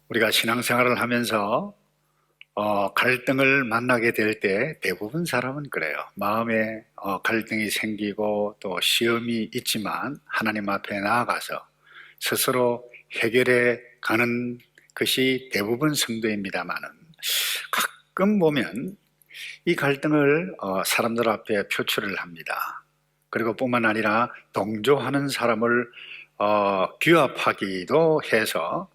우리가 신앙생활을 하면서 갈등을 만나게 될 때 대부분 사람은 그래요. 마음에 갈등이 생기고 또 시험이 있지만 하나님 앞에 나아가서 스스로 해결해 가는 것이 대부분 성도입니다만은, 가끔 보면 이 갈등을 사람들 앞에 표출을 합니다. 그리고 뿐만 아니라 동조하는 사람을 규합하기도 해서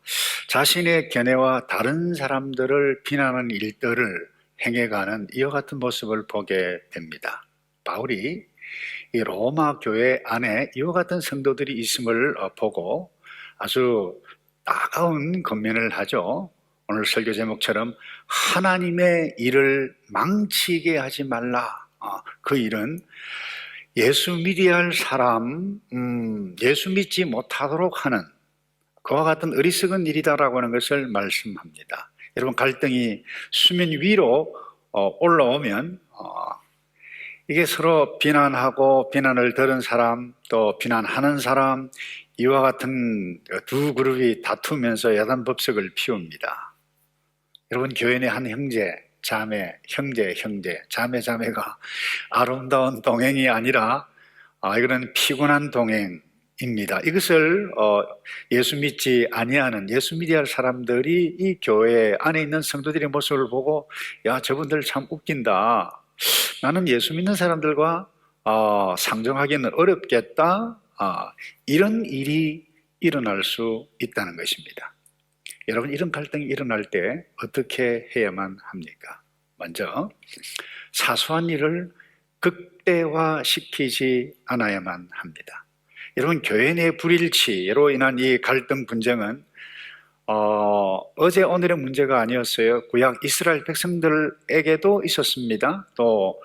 자신의 견해와 다른 사람들을 비난하는 일들을 행해가는 이와 같은 모습을 보게 됩니다. 바울이 이 로마 교회 안에 이와 같은 성도들이 있음을 보고 아주 따가운 권면을 하죠. 오늘 설교 제목처럼 하나님의 일을 망치게 하지 말라. 그 일은 예수 믿어야 할 사람, 예수 믿지 못하도록 하는 그와 같은 어리석은 일이다라고 하는 것을 말씀합니다. 여러분, 갈등이 수면 위로 올라오면 이게 서로 비난하고 비난을 들은 사람, 또 비난하는 사람, 이와 같은 두 그룹이 다투면서 야단법석을 피웁니다. 여러분, 교회 내 한 형제, 자매, 자매가 아름다운 동행이 아니라 이거는 피곤한 동행입니다. 이것을 예수 믿지 아니하는, 예수 믿어야 할 사람들이 이 교회 안에 있는 성도들의 모습을 보고, 야, 저분들 참 웃긴다. 나는 예수 믿는 사람들과 상종하기는 어렵겠다. 이런 일이 일어날 수 있다는 것입니다. 여러분, 이런 갈등이 일어날 때 어떻게 해야만 합니까? 먼저 사소한 일을 극대화시키지 않아야만 합니다. 여러분, 교회 내 불일치로 인한 이 갈등 분쟁은 어제 오늘의 문제가 아니었어요. 구약 이스라엘 백성들에게도 있었습니다. 또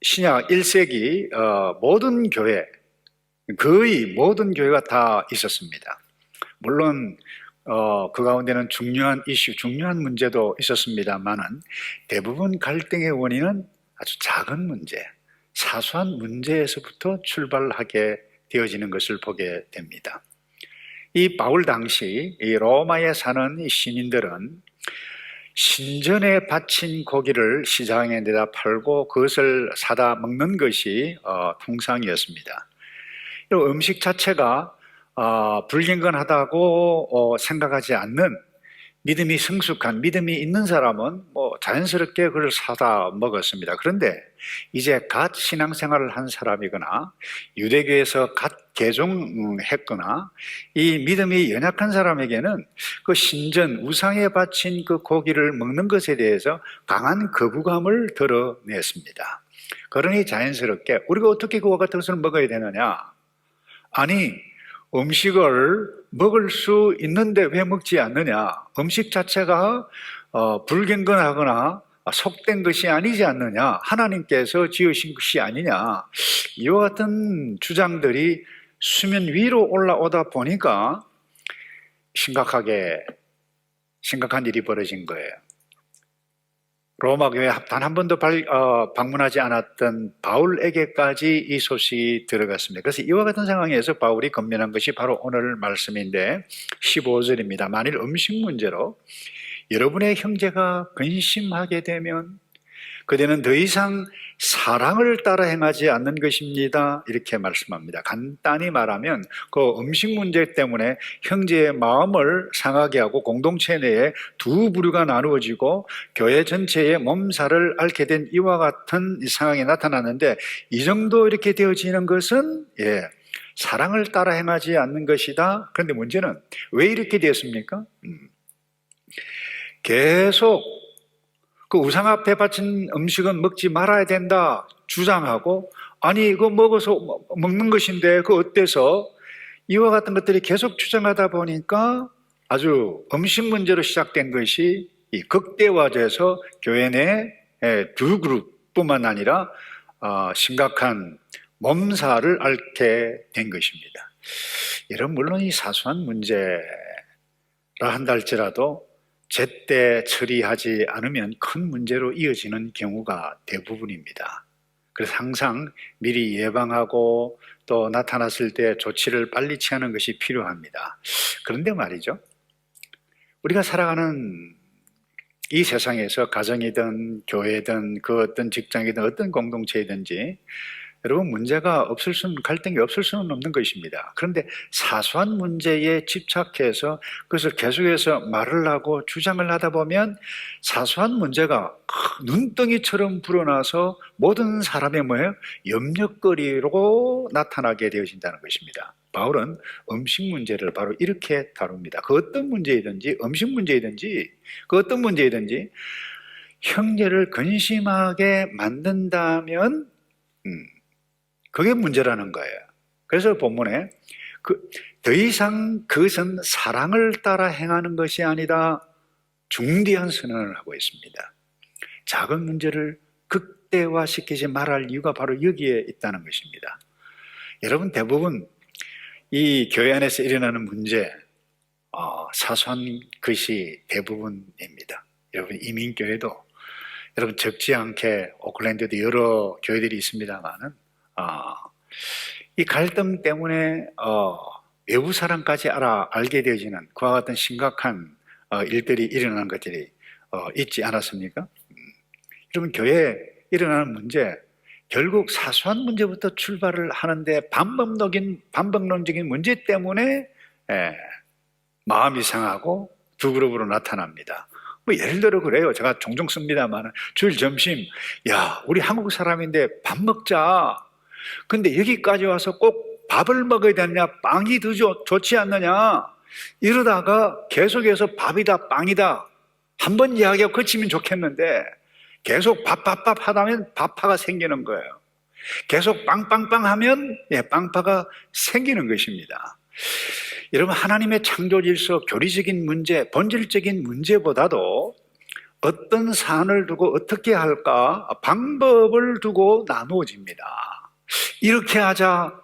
신약 1세기 모든 교회, 거의 모든 교회가 다 있었습니다. 물론 그 가운데는 중요한 이슈, 중요한 문제도 있었습니다만은 대부분 갈등의 원인은 아주 작은 문제, 사소한 문제에서부터 출발하게 되어지는 것을 보게 됩니다. 이 바울 당시 이 로마에 사는 이 시민들은 신전에 바친 고기를 시장에 내다 팔고 그것을 사다 먹는 것이 통상이었습니다. 음식 자체가 불경건하다고 생각하지 않는 믿음이 성숙한, 믿음이 있는 사람은 자연스럽게 그걸 사다 먹었습니다. 그런데 이제 갓 신앙생활을 한 사람이거나 유대교에서 갓 개종했거나 이 믿음이 연약한 사람에게는 그 신전 우상에 바친 그 고기를 먹는 것에 대해서 강한 거부감을 드러냈습니다. 그러니 자연스럽게 우리가 어떻게 그와 같은 것을 먹어야 되느냐? 아니, 음식을 먹을 수 있는데 왜 먹지 않느냐? 음식 자체가 불경건하거나 속된 것이 아니지 않느냐? 하나님께서 지으신 것이 아니냐? 이와 같은 주장들이 수면 위로 올라오다 보니까 심각한 일이 벌어진 거예요. 로마 교회 단 한 번도 방문하지 않았던 바울에게까지 이 소식이 들어갔습니다. 그래서 이와 같은 상황에서 바울이 권면한 것이 바로 오늘 말씀인데 15절입니다. 만일 음식 문제로 여러분의 형제가 근심하게 되면 그대는 더 이상 사랑을 따라 행하지 않는 것입니다. 이렇게 말씀합니다. 간단히 말하면 그 음식 문제 때문에 형제의 마음을 상하게 하고 공동체 내에 두 부류가 나누어지고 교회 전체의 몸살을 앓게 된 이와 같은 상황이 나타났는데, 이 정도 이렇게 되어지는 것은 사랑을 따라 행하지 않는 것이다. 그런데 문제는 왜 이렇게 되었습니까? 계속 그 우상 앞에 바친 음식은 먹지 말아야 된다 주장하고, 아니 이거 먹어서 먹는 것인데 그 어때서, 이와 같은 것들이 계속 주장하다 보니까 아주 음식 문제로 시작된 것이 극대화돼서 교회 내 두 그룹뿐만 아니라 심각한 몸살을 앓게 된 것입니다. 이런 물론 이 사소한 문제라 한다 할지라도 제때 처리하지 않으면 큰 문제로 이어지는 경우가 대부분입니다. 그래서 항상 미리 예방하고 또 나타났을 때 조치를 빨리 취하는 것이 필요합니다. 그런데 말이죠, 우리가 살아가는 이 세상에서 가정이든 교회든 그 어떤 직장이든 어떤 공동체이든지 여러분 문제가 없을 수는, 갈등이 없을 수는 없는 것입니다. 그런데 사소한 문제에 집착해서 그것을 계속해서 말을 하고 주장을 하다 보면 사소한 문제가 눈덩이처럼 불어나서 모든 사람의 뭐예요? 염려거리로 나타나게 되어진다는 것입니다. 바울은 음식 문제를 바로 이렇게 다룹니다. 그 어떤 문제이든지, 음식 문제이든지, 그 어떤 문제이든지 형제를 근심하게 만든다면 그게 문제라는 거예요. 그래서 본문에 더 이상 그것은 사랑을 따라 행하는 것이 아니다, 중대한 선언을 하고 있습니다. 작은 문제를 극대화시키지 말할 이유가 바로 여기에 있다는 것입니다. 여러분, 대부분 이 교회 안에서 일어나는 문제, 사소한 것이 대부분입니다. 여러분, 이민교회도 여러분 적지 않게 오클랜드에도 여러 교회들이 있습니다만은 이 갈등 때문에 외부 사람까지 알게 되어지는 그와 같은 심각한 일들이 일어나는 것들이 있지 않았습니까? 여러분, 교회에 일어나는 문제, 결국 사소한 문제부터 출발을 하는데 반복론적인 문제 때문에 마음이 상하고 두 그룹으로 나타납니다. 뭐 예를 들어 그래요. 제가 종종 씁니다만 주일 점심, 야, 우리 한국 사람인데 밥 먹자. 근데 여기까지 와서 꼭 밥을 먹어야 되느냐, 빵이 더 좋지 않느냐, 이러다가 계속해서 밥이다 빵이다 한 번 이야기하고 그치면 좋겠는데 계속 밥 하다면 밥파가 생기는 거예요. 계속 빵빵빵 하면 빵파가 생기는 것입니다. 여러분, 하나님의 창조 질서, 교리적인 문제, 본질적인 문제보다도 어떤 사안을 두고 어떻게 할까, 방법을 두고 나누어집니다. 이렇게 하자,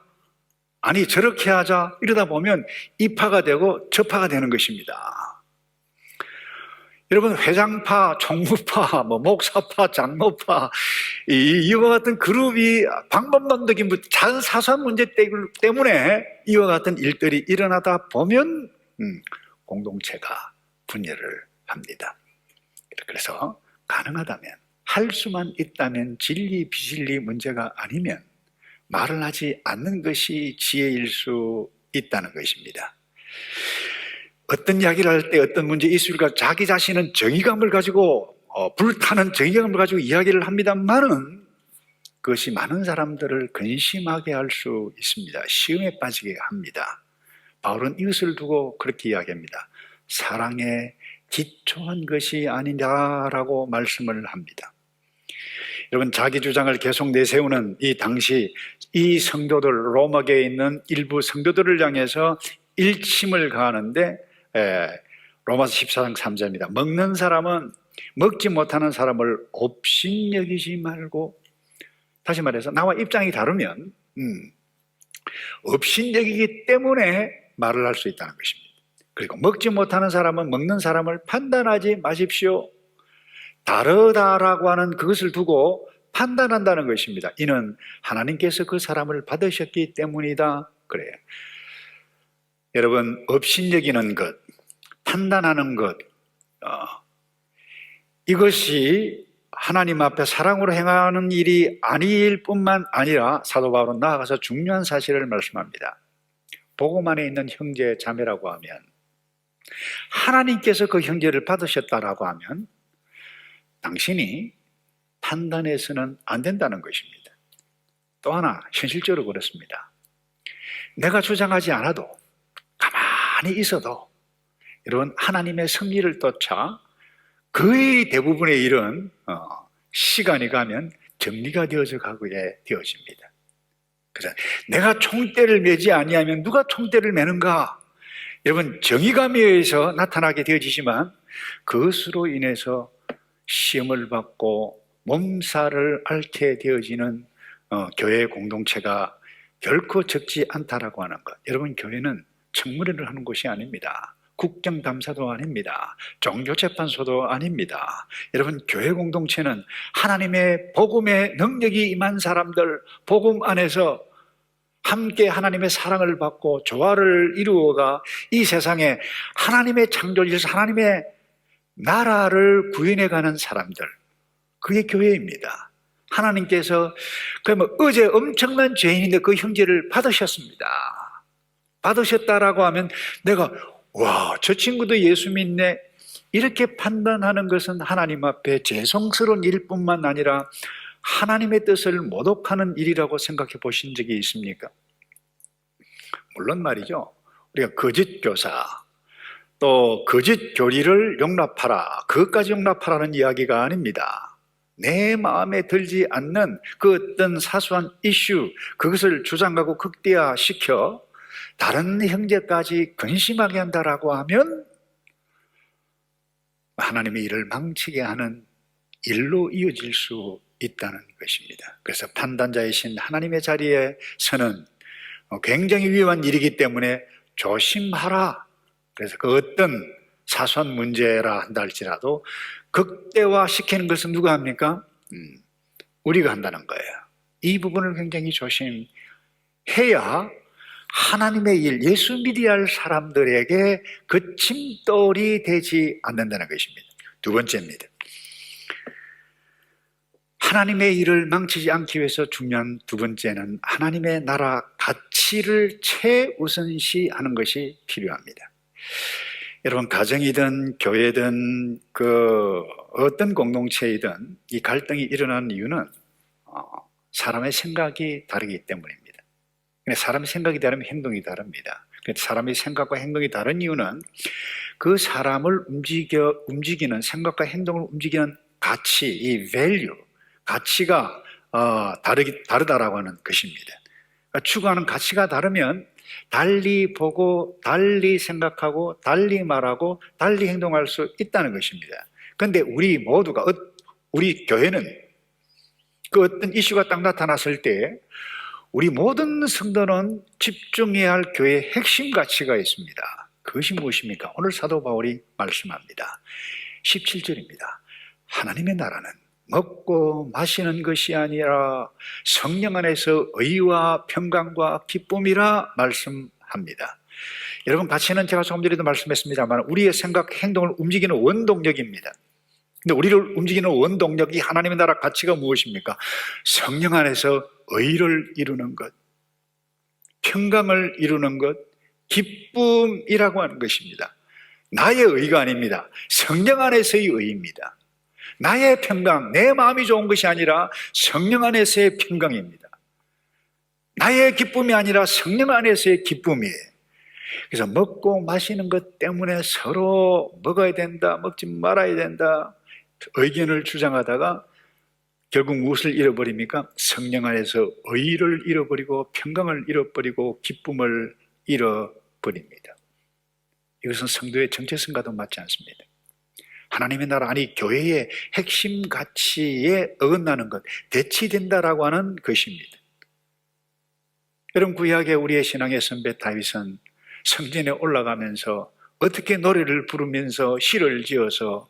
아니 저렇게 하자, 이러다 보면 이 파가 되고 저 파가 되는 것입니다. 여러분, 회장파, 총무파, 목사파, 장로파, 이와 같은 그룹이 방법론적인 작은 사소한 문제 때문에 이와 같은 일들이 일어나다 보면 공동체가 분열을 합니다. 그래서 가능하다면, 할 수만 있다면 진리 비진리 문제가 아니면 말을 하지 않는 것이 지혜일 수 있다는 것입니다. 어떤 이야기를 할 때 어떤 문제 이슈가 자기 자신은 정의감을 가지고 불타는 정의감을 가지고 이야기를 합니다만은 그것이 많은 사람들을 근심하게 할 수 있습니다. 시험에 빠지게 합니다. 바울은 이것을 두고 그렇게 이야기합니다. 사랑에 기초한 것이 아니냐라고 말씀을 합니다. 여러분, 자기 주장을 계속 내세우는 이 당시 이 성도들, 로마계에 있는 일부 성도들을 향해서 일침을 가하는데 로마서 14장 3절입니다. 먹는 사람은 먹지 못하는 사람을 업신여기지 말고, 다시 말해서 나와 입장이 다르면 업신여기기 때문에 말을 할 수 있다는 것입니다. 그리고 먹지 못하는 사람은 먹는 사람을 판단하지 마십시오. 다르다라고 하는 그것을 두고 판단한다는 것입니다. 이는 하나님께서 그 사람을 받으셨기 때문이다. 그래요. 여러분, 업신여기는 것, 판단하는 것, 이것이 하나님 앞에 사랑으로 행하는 일이 아닐 뿐만 아니라 사도 바울은 나아가서 중요한 사실을 말씀합니다. 복음 안에 있는 형제 자매라고 하면, 하나님께서 그 형제를 받으셨다라고 하면 당신이 판단해서는 안 된다는 것입니다. 또 하나, 현실적으로 그렇습니다. 내가 주장하지 않아도, 가만히 있어도 여러분, 하나님의 섭리를 쫓아 거의 대부분의 일은 시간이 가면 정리가 되어져 가게 되어집니다. 그래서 내가 총대를 매지 아니하면 누가 총대를 매는가? 여러분, 정의감에 의해서 나타나게 되어지지만 그것으로 인해서 시험을 받고 몸살을 앓게 되어지는 교회 공동체가 결코 적지 않다라고 하는 것. 여러분, 교회는 청문회를 하는 곳이 아닙니다. 국정감사도 아닙니다. 종교재판소도 아닙니다. 여러분, 교회 공동체는 하나님의 복음의 능력이 임한 사람들, 복음 안에서 함께 하나님의 사랑을 받고 조화를 이루어가 이 세상에 하나님의 창조주에서 하나님의 나라를 구현해가는 사람들, 그게 교회입니다. 하나님께서 그러면 어제 엄청난 죄인인데 그 형제를 받으셨습니다. 받으셨다라고 하면 내가 와, 저 친구도 예수 믿네, 이렇게 판단하는 것은 하나님 앞에 죄송스러운 일뿐만 아니라 하나님의 뜻을 모독하는 일이라고 생각해 보신 적이 있습니까? 물론 말이죠, 우리가 거짓 교사 또 거짓 교리를 용납하라, 그것까지 용납하라는 이야기가 아닙니다. 내 마음에 들지 않는 그 어떤 사소한 이슈, 그것을 주장하고 극대화시켜 다른 형제까지 근심하게 한다라고 하면 하나님의 일을 망치게 하는 일로 이어질 수 있다는 것입니다. 그래서 판단자이신 하나님의 자리에 서는 굉장히 위험한 일이기 때문에 조심하라. 그래서 그 어떤 사소한 문제라 한다 할지라도 극대화시키는 것은 누가 합니까? 우리가 한다는 거예요. 이 부분을 굉장히 조심해야 하나님의 일, 예수 믿어야 할 사람들에게 그 짐돌이 되지 않는다는 것입니다. 두 번째입니다. 하나님의 일을 망치지 않기 위해서 중요한 두 번째는 하나님의 나라 가치를 최우선시하는 것이 필요합니다. 여러분, 가정이든 교회든 그 어떤 공동체이든 이 갈등이 일어나는 이유는 사람의 생각이 다르기 때문입니다. 사람의 생각이 다르면 행동이 다릅니다. 사람의 생각과 행동이 다른 이유는 그 사람을 움직이는 생각과 행동을 움직이는 가치, 이 value, 가치가 다르다라고 하는 것입니다. 그러니까 추구하는 가치가 다르면 달리 보고, 달리 생각하고, 달리 말하고, 달리 행동할 수 있다는 것입니다. 그런데 우리 모두가, 우리 교회는 그 어떤 이슈가 딱 나타났을 때 우리 모든 성도는 집중해야 할 교회의 핵심 가치가 있습니다. 그것이 무엇입니까? 오늘 사도 바울이 말씀합니다. 17절입니다. 하나님의 나라는 먹고 마시는 것이 아니라 성령 안에서 의와 평강과 기쁨이라 말씀합니다. 여러분, 가치는 제가 조금 전에도 말씀했습니다만 우리의 생각, 행동을 움직이는 원동력입니다. 근데 우리를 움직이는 원동력이 하나님의 나라 가치가 무엇입니까? 성령 안에서 의를 이루는 것, 평강을 이루는 것, 기쁨이라고 하는 것입니다. 나의 의가 아닙니다. 성령 안에서의 의입니다. 나의 평강, 내 마음이 좋은 것이 아니라 성령 안에서의 평강입니다. 나의 기쁨이 아니라 성령 안에서의 기쁨이에요. 그래서 먹고 마시는 것 때문에 서로 먹어야 된다, 먹지 말아야 된다 의견을 주장하다가 결국 무엇을 잃어버립니까? 성령 안에서 의를 잃어버리고 평강을 잃어버리고 기쁨을 잃어버립니다. 이것은 성도의 정체성과도 맞지 않습니다. 하나님의 나라, 아니 교회의 핵심 가치에 어긋나는 것, 대치된다라고 하는 것입니다. 여러분, 구약의 우리의 신앙의 선배 다윗은 성전에 올라가면서 어떻게 노래를 부르면서 시를 지어서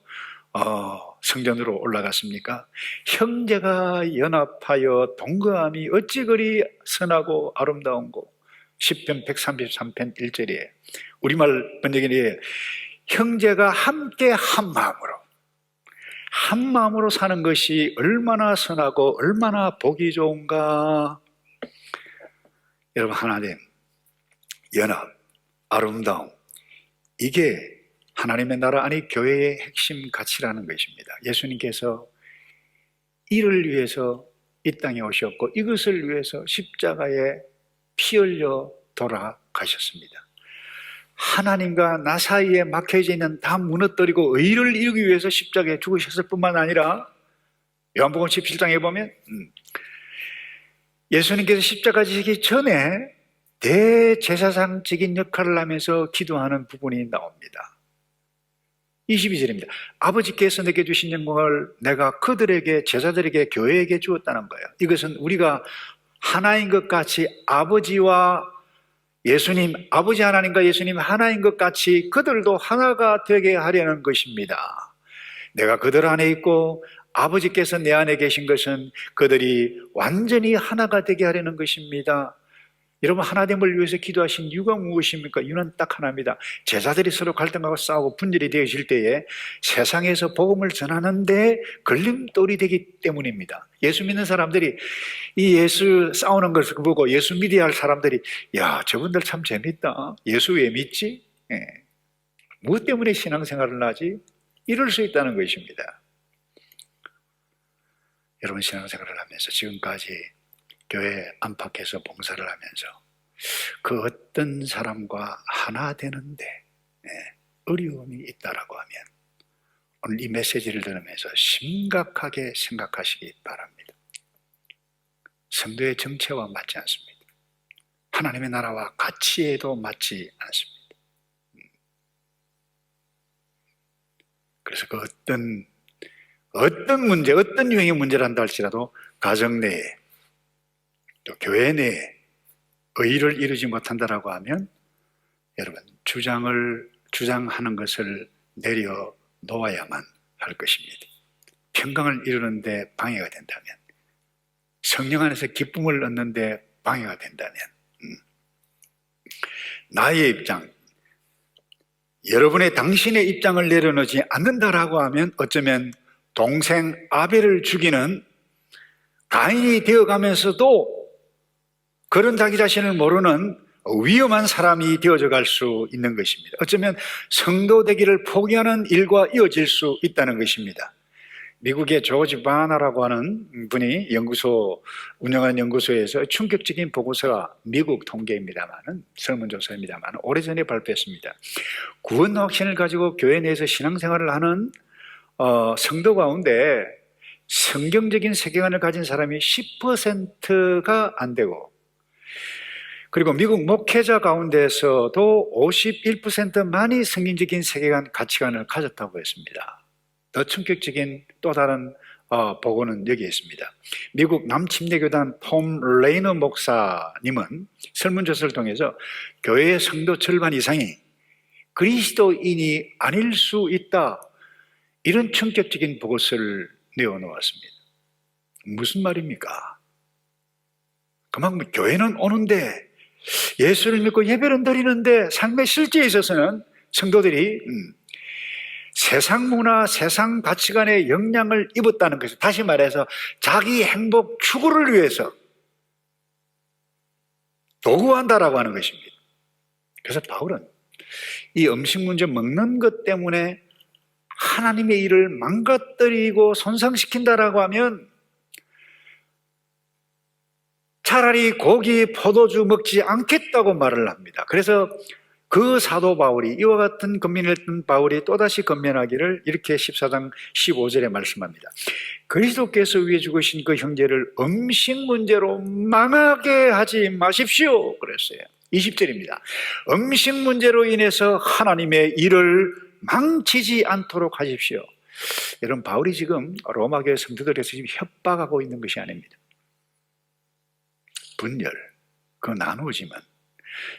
성전으로 올라갔습니까? 형제가 연합하여 동거함이 어찌 그리 선하고 아름다운고. 시편 133편 1절에 우리말 번역에 형제가 함께 한 마음으로 사는 것이 얼마나 선하고 얼마나 보기 좋은가. 여러분, 하나님, 연합, 아름다움, 이게 하나님의 나라, 아니 교회의 핵심 가치라는 것입니다. 예수님께서 이를 위해서 이 땅에 오셨고 이것을 위해서 십자가에 피 흘려 돌아가셨습니다. 하나님과 나 사이에 막혀져 있는 다 무너뜨리고 의를 이루기 위해서 십자가에 죽으셨을 뿐만 아니라 요한복음 17장에 보면 예수님께서 십자가 지시기 전에 대제사장적인 역할을 하면서 기도하는 부분이 나옵니다. 22절입니다. 아버지께서 내게 주신 영광을 내가 그들에게, 제자들에게, 교회에게 주었다는 거예요. 이것은 우리가 하나인 것 같이 아버지와 예수님, 아버지 하나님과 예수님 하나인 것 같이 그들도 하나가 되게 하려는 것입니다. 내가 그들 안에 있고 아버지께서 내 안에 계신 것은 그들이 완전히 하나가 되게 하려는 것입니다. 여러분, 하나됨을 위해서 기도하신 이유가 무엇입니까? 이유는 딱 하나입니다. 제자들이 서로 갈등하고 싸우고 분열이 되어질 때에 세상에서 복음을 전하는데 걸림돌이 되기 때문입니다. 예수 믿는 사람들이 이 예수 싸우는 것을 보고 예수 믿어야 할 사람들이, 야, 저분들 참 재밌다. 예수 왜 믿지? 예. 무엇 때문에 신앙생활을 하지? 이럴 수 있다는 것입니다. 여러분, 신앙생활을 하면서 지금까지 교회 안팎에서 봉사를 하면서 그 어떤 사람과 하나 되는데 어려움이 있다라고 하면 오늘 이 메시지를 들으면서 심각하게 생각하시기 바랍니다. 성도의 정체와 맞지 않습니다. 하나님의 나라와 가치에도 맞지 않습니다. 그래서 그 어떤 문제, 어떤 유형의 문제를 한다 할지라도 가정 내에 또 교회 내에 의의를 이루지 못한다라고 하면 여러분, 주장하는 것을 내려놓아야만 할 것입니다. 평강을 이루는데 방해가 된다면, 성령 안에서 기쁨을 얻는데 방해가 된다면, 나의 입장, 여러분의 당신의 입장을 내려놓지 않는다라고 하면 어쩌면 동생 아벨을 죽이는 가인이 되어가면서도 그런 자기 자신을 모르는 위험한 사람이 되어져 갈 수 있는 것입니다. 어쩌면 성도 되기를 포기하는 일과 이어질 수 있다는 것입니다. 미국의 조지 바나라고 하는 분이 운영하는 연구소에서 충격적인 보고서가, 미국 통계입니다만은, 설문조사입니다만 오래전에 발표했습니다. 구원 확신을 가지고 교회 내에서 신앙생활을 하는 성도 가운데 성경적인 세계관을 가진 사람이 10%가 안 되고, 그리고 미국 목회자 가운데서도 51%만이 성경적인 세계관, 가치관을 가졌다고 했습니다. 더 충격적인 또 다른 보고는 여기에 있습니다. 미국 남침례교단 톰 레이너 목사님은 설문조사를 통해서 교회의 성도 절반 이상이 그리스도인이 아닐 수 있다, 이런 충격적인 보고서를 내어놓았습니다. 무슨 말입니까? 그만큼 교회는 오는데, 예수를 믿고 예배를 드리는데 삶의 실제에 있어서는 성도들이 세상 문화, 세상 가치관에 영향을 입었다는 것이죠. 다시 말해서 자기 행복 추구를 위해서 도구한다라고 하는 것입니다. 그래서 바울은 이 음식 문제, 먹는 것 때문에 하나님의 일을 망가뜨리고 손상시킨다라고 하면 차라리 고기, 포도주 먹지 않겠다고 말을 합니다. 그래서 그 사도 바울이, 이와 같은 권면을 했던 바울이 또다시 권면하기를 이렇게 14장 15절에 말씀합니다. 그리스도께서 위해 죽으신 그 형제를 음식 문제로 망하게 하지 마십시오 그랬어요. 20절입니다. 음식 문제로 인해서 하나님의 일을 망치지 않도록 하십시오. 여러분, 바울이 지금 로마교회 성도들에서 지금 협박하고 있는 것이 아닙니다. 분열, 그 나누어지면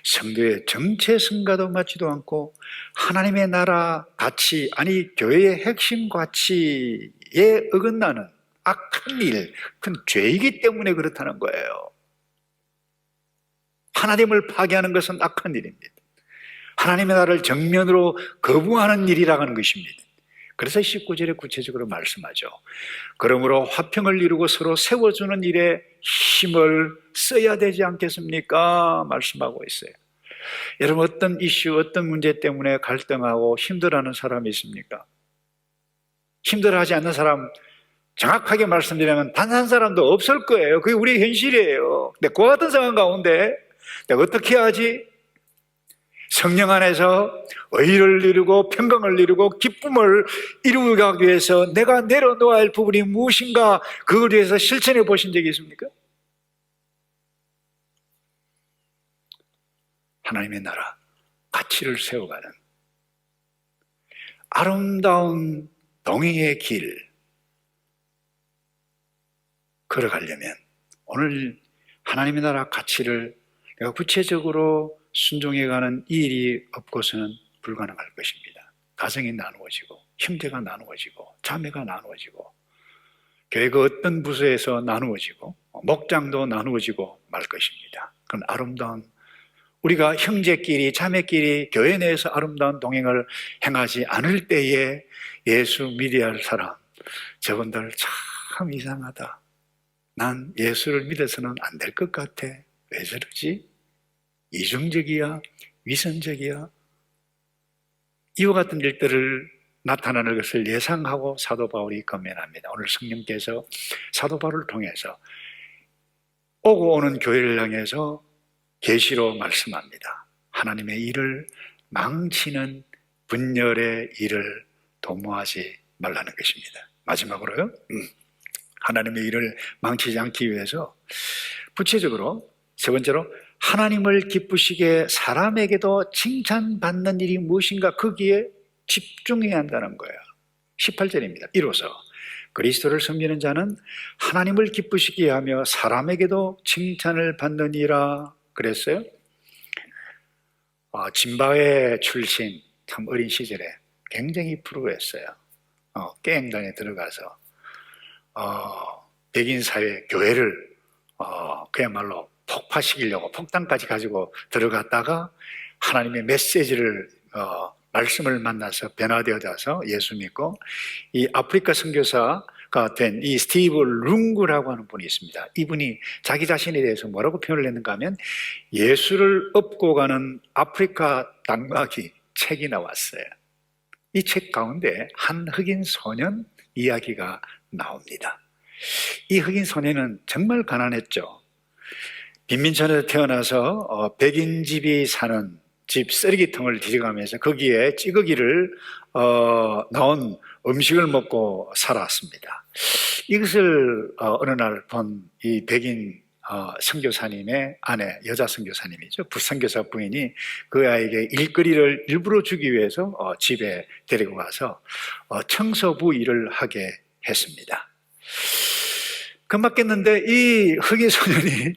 성도의 정체성과도 맞지도 않고 하나님의 나라 가치, 아니 교회의 핵심 가치에 어긋나는 악한 일, 큰 죄이기 때문에 그렇다는 거예요. 하나님을 파괴하는 것은 악한 일입니다. 하나님의 나라를 정면으로 거부하는 일이라는 것입니다. 그래서 19절에 구체적으로 말씀하죠. 그러므로 화평을 이루고 서로 세워주는 일에 힘을 써야 되지 않겠습니까? 말씀하고 있어요. 여러분, 어떤 이슈, 어떤 문제 때문에 갈등하고 힘들어하는 사람이 있습니까? 힘들어하지 않는 사람 정확하게 말씀드리면 단 한 사람도 없을 거예요. 그게 우리의 현실이에요. 근데 그와 같은 상황 가운데 내가 어떻게 하지? 성령 안에서 의를 이루고 평강을 이루고 기쁨을 이루기 위해서 내가 내려놓아야 할 부분이 무엇인가, 그걸 위해서 실천해 보신 적이 있습니까? 하나님의 나라, 가치를 세워가는 아름다운 동행의 길 걸어가려면 오늘 하나님의 나라 가치를 내가 구체적으로 순종해가는 이 일이 없고서는 불가능할 것입니다. 가정이 나누어지고, 형제가 나누어지고, 자매가 나누어지고, 교회 그 어떤 부서에서 나누어지고, 목장도 나누어지고 말 것입니다. 그건 아름다운, 우리가 형제끼리 자매끼리 교회 내에서 아름다운 동행을 행하지 않을 때에 예수 믿어야 할 사람, 저분들 참 이상하다, 난 예수를 믿어서는 안 될 것 같아, 왜 저러지? 이중적이야? 위선적이야? 이와 같은 일들을 나타나는 것을 예상하고 사도 바울이 권면합니다. 오늘 성령께서 사도 바울을 통해서 오고 오는 교회를 향해서 계시로 말씀합니다. 하나님의 일을 망치는 분열의 일을 도모하지 말라는 것입니다. 마지막으로요, 하나님의 일을 망치지 않기 위해서 구체적으로 세 번째로 하나님을 기쁘시게 사람에게도 칭찬받는 일이 무엇인가 거기에 집중해야 한다는 거예요. 18절입니다. 이로써 그리스도를 섬기는 자는 하나님을 기쁘시게 하며 사람에게도 칭찬을 받느니라 그랬어요. 짐바브웨 출신, 참 어린 시절에 굉장히 프로했어요. 게임단에 들어가서 백인 사회 교회를 그야말로 폭파시키려고 폭탄까지 가지고 들어갔다가 하나님의 메시지를 말씀을 만나서 변화되어져서 예수 믿고, 이 아프리카 선교사가 된 이 스티브 룽구라고 하는 분이 있습니다. 이분이 자기 자신에 대해서 뭐라고 표현을 했는가 하면 예수를 업고 가는 아프리카 당나귀 책이 나왔어요. 이 책 가운데 한 흑인 소년 이야기가 나옵니다. 이 흑인 소년은 정말 가난했죠. 빈민촌에서 태어나서 백인 집이 사는 집 쓰레기통을 뒤져가면서 거기에 찌꺼기를 나온 음식을 먹고 살았습니다. 이것을 어느 날 본 이 백인 선교사님의 아내, 여자 선교사님이죠, 부선교사 부인이 그 아이에게 일거리를 일부러 주기 위해서 집에 데리고 가서 청소부 일을 하게 했습니다. 금방 이 흑인 소년이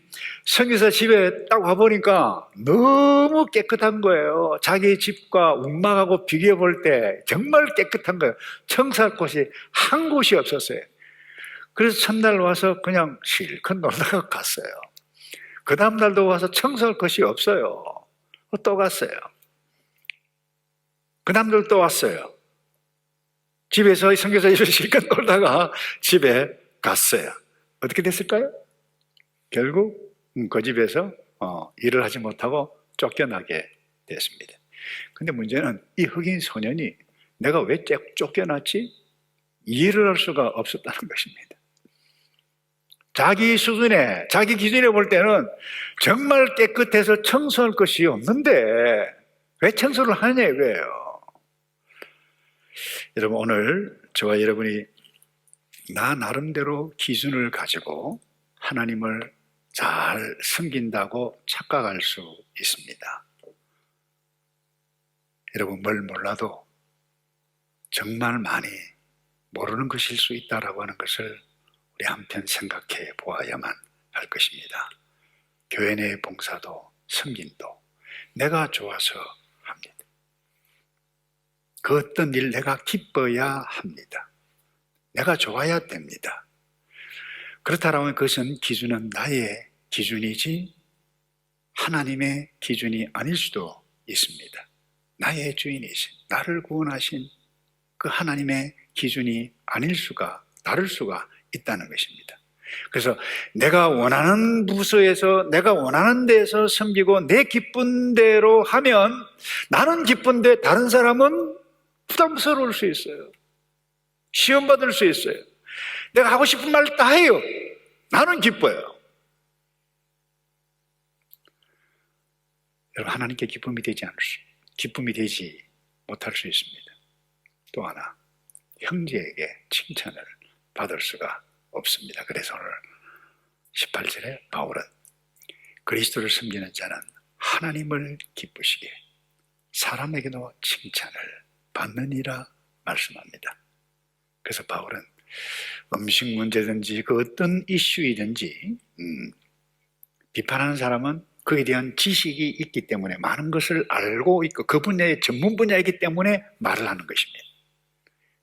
선교사 집에 딱 와보니까 너무 깨끗한 거예요. 자기 집과 운막하고 비교해 볼 때 정말 깨끗한 거예요. 청소할 곳이 한 곳이 없었어요. 그래서 첫날 와서 그냥 실컷 놀다가 갔어요. 그 다음 날도 와서 청소할 것이 없어요. 또 갔어요. 그 다음 날 또 왔어요. 집에서 선교사 집에서 실컷 놀다가 집에 갔어요. 어떻게 됐을까요? 결국 그 집에서 일을 하지 못하고 쫓겨나게 됐습니다. 근데 문제는 이 흑인 소년이 내가 왜 쫓겨났지? 이해를 할 수가 없었다는 것입니다. 자기 수준에, 자기 기준에 볼 때는 정말 깨끗해서 청소할 것이 없는데 왜 청소를 하냐 이거예요. 여러분, 오늘 저와 여러분이 나 나름대로 기준을 가지고 하나님을 잘 섬긴다고 착각할 수 있습니다. 여러분, 뭘 몰라도 정말 많이 모르는 것일 수 있다라고 하는 것을 우리 한편 생각해 보아야만 할 것입니다. 교회 내 봉사도 섬김도 내가 좋아서 합니다. 그 어떤 일 내가 기뻐야 합니다. 내가 좋아야 됩니다. 그렇다면 그것은 기준은 나의 기준이지 하나님의 기준이 아닐 수도 있습니다. 나의 주인이신, 나를 구원하신 그 하나님의 기준이 아닐 수가, 다를 수가 있다는 것입니다. 그래서 내가 원하는 부서에서 내가 원하는 데서 섬기고 내 기쁜 대로 하면 나는 기쁜데 다른 사람은 부담스러울 수 있어요. 시험받을 수 있어요. 내가 하고 싶은 말 다 해요. 나는 기뻐요. 여러분, 하나님께 기쁨이 되지 못할 수 있습니다. 또 하나, 형제에게 칭찬을 받을 수가 없습니다. 그래서 오늘 18절에 바울은 그리스도를 섬기는 자는 하나님을 기쁘시게 사람에게도 칭찬을 받느니라 말씀합니다. 그래서 바울은 음식 문제든지 그 어떤 이슈이든지 비판하는 사람은 그에 대한 지식이 있기 때문에 많은 것을 알고 있고 그 분야의 전문 분야이기 때문에 말을 하는 것입니다.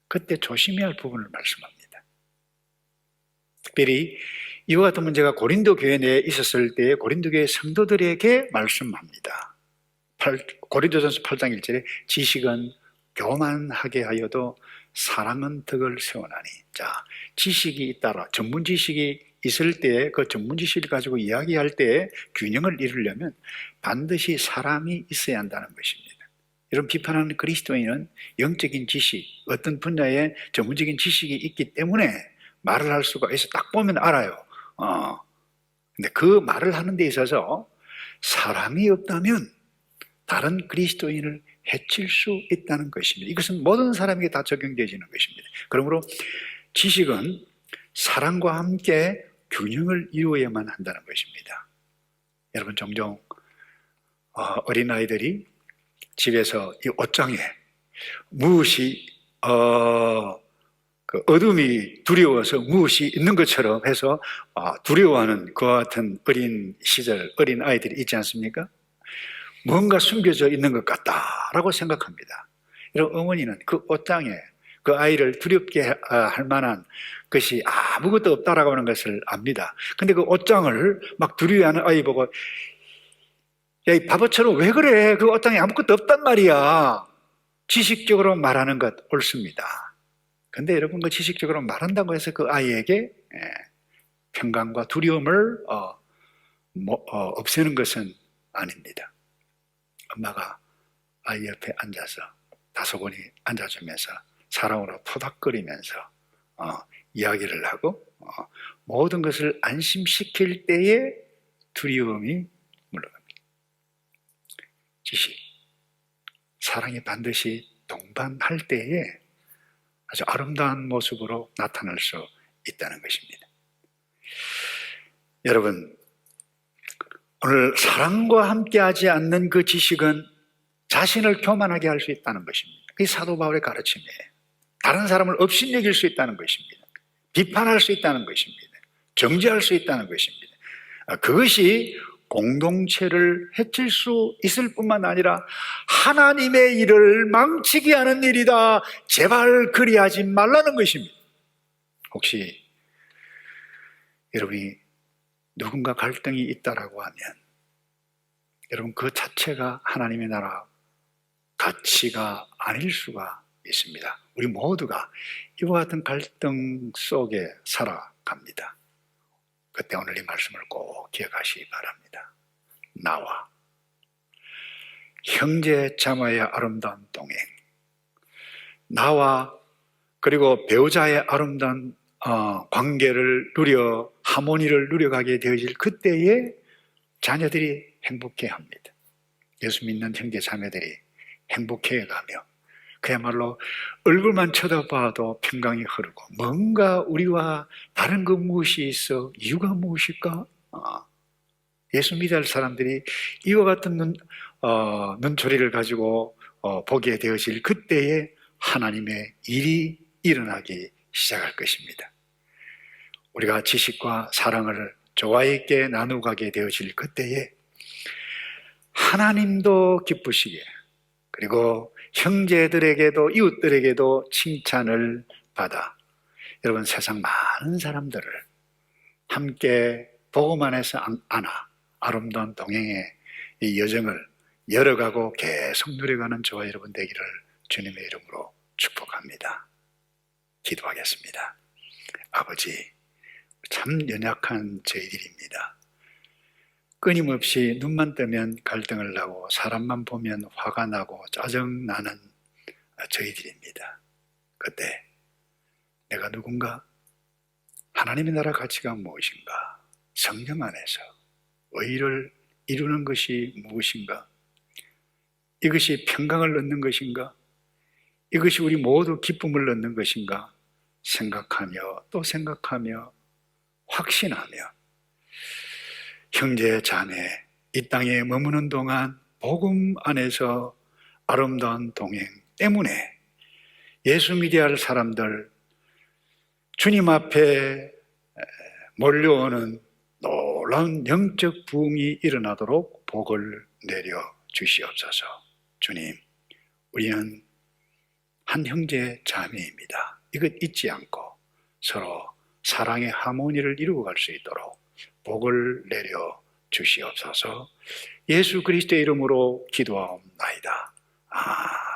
그때 조심해야 할 부분을 말씀합니다. 특별히 이와 같은 문제가 고린도 교회 내에 있었을 때에 고린도 교회 성도들에게 말씀합니다. 고린도전서 8장 1절에 지식은 교만하게 하여도 사랑은 덕을 세우나니. 자, 지식이 있다라, 전문 지식이 있을 때 그 전문 지식을 가지고 이야기할 때 균형을 이루려면 반드시 사랑이 있어야 한다는 것입니다. 이런 비판하는 그리스도인은 영적인 지식, 어떤 분야에 전문적인 지식이 있기 때문에 말을 할 수가 있어. 딱 보면 알아요. 근데 그 말을 하는 데 있어서 사랑이 없다면 다른 그리스도인을 해칠 수 있다는 것입니다. 이것은 모든 사람에게 다 적용되어지는 것입니다. 그러므로 지식은 사랑과 함께 균형을 이루어야만 한다는 것입니다. 여러분, 종종 어린아이들이 집에서 이 옷장에 무엇이 어둠이 두려워서 무엇이 있는 것처럼 해서 두려워하는 그와 같은 어린 시절 어린 아이들이 있지 않습니까? 뭔가 숨겨져 있는 것 같다라고 생각합니다. 이런 어머니는 그 옷장에 그 아이를 두렵게 할 만한 것이 아무것도 없다라고 하는 것을 압니다. 근데 그 옷장을 막 두려워하는 아이 보고, 야, 이 바보처럼 왜 그래? 그 옷장에 아무것도 없단 말이야. 지식적으로 말하는 것 옳습니다. 근데 여러분, 그 지식적으로 말한다고 해서 그 아이에게 평강과 두려움을 없애는 것은 아닙니다. 엄마가 아이 옆에 앉아서 다소곳이 앉아주면서 사랑으로 토닥거리면서 이야기를 하고 모든 것을 안심시킬 때에 두려움이 물러갑니다. 지식, 사랑이 반드시 동반할 때에 아주 아름다운 모습으로 나타날 수 있다는 것입니다. 여러분, 오늘 사랑과 함께하지 않는 그 지식은 자신을 교만하게 할 수 있다는 것입니다. 그게 사도 바울의 가르침이에요. 다른 사람을 업신여길 수 있다는 것입니다. 비판할 수 있다는 것입니다. 정죄할 수 있다는 것입니다. 그것이 공동체를 해칠 수 있을 뿐만 아니라 하나님의 일을 망치게 하는 일이다. 제발 그리하지 말라는 것입니다. 혹시 여러분이 누군가 갈등이 있다라고 하면 여러분, 그 자체가 하나님의 나라 가치가 아닐 수가 있습니다. 우리 모두가 이와 같은 갈등 속에 살아갑니다. 그때 오늘 이 말씀을 꼭 기억하시기 바랍니다. 나와 형제 자매의 아름다운 동행, 나와 그리고 배우자의 아름다운 관계를 누려 하모니를 누려가게 되어질 그때에 자녀들이 행복해합니다. 예수 믿는 형제 자매들이 행복해가며 그야말로 얼굴만 쳐다봐도 평강이 흐르고 뭔가 우리와 다른 그 무엇이 있어? 이유가 무엇일까? 예수 믿을 사람들이 이와 같은 눈초리를 가지고 보게 되어질 그때에 하나님의 일이 일어나기 시작할 것입니다. 우리가 지식과 사랑을 조화 있게 나누가게 되어질 그때에 하나님도 기쁘시게, 그리고 형제들에게도 이웃들에게도 칭찬을 받아 여러분, 세상 많은 사람들을 함께 복음 안에서 안아 아름다운 동행의 이 여정을 열어가고 계속 누려가는 저와 여러분 되기를 주님의 이름으로 축복합니다. 기도하겠습니다. 아버지, 참 연약한 저희들입니다. 끊임없이 눈만 뜨면 갈등을 나고 사람만 보면 화가 나고 짜증나는 저희들입니다. 그때 내가 누군가 하나님의 나라 가치가 무엇인가, 성경 안에서 의를 이루는 것이 무엇인가, 이것이 평강을 얻는 것인가, 이것이 우리 모두 기쁨을 얻는 것인가 생각하며 또 생각하며 확신하며 형제 자매 이 땅에 머무는 동안 복음 안에서 아름다운 동행 때문에 예수 믿어야 할 사람들, 주님 앞에 몰려오는 놀라운 영적 부흥이 일어나도록 복을 내려 주시옵소서. 주님, 우리는 한 형제 자매입니다. 이것 잊지 않고 서로 사랑의 하모니를 이루어갈 수 있도록 복을 내려 주시옵소서. 예수 그리스도의 이름으로 기도하옵나이다. 아멘.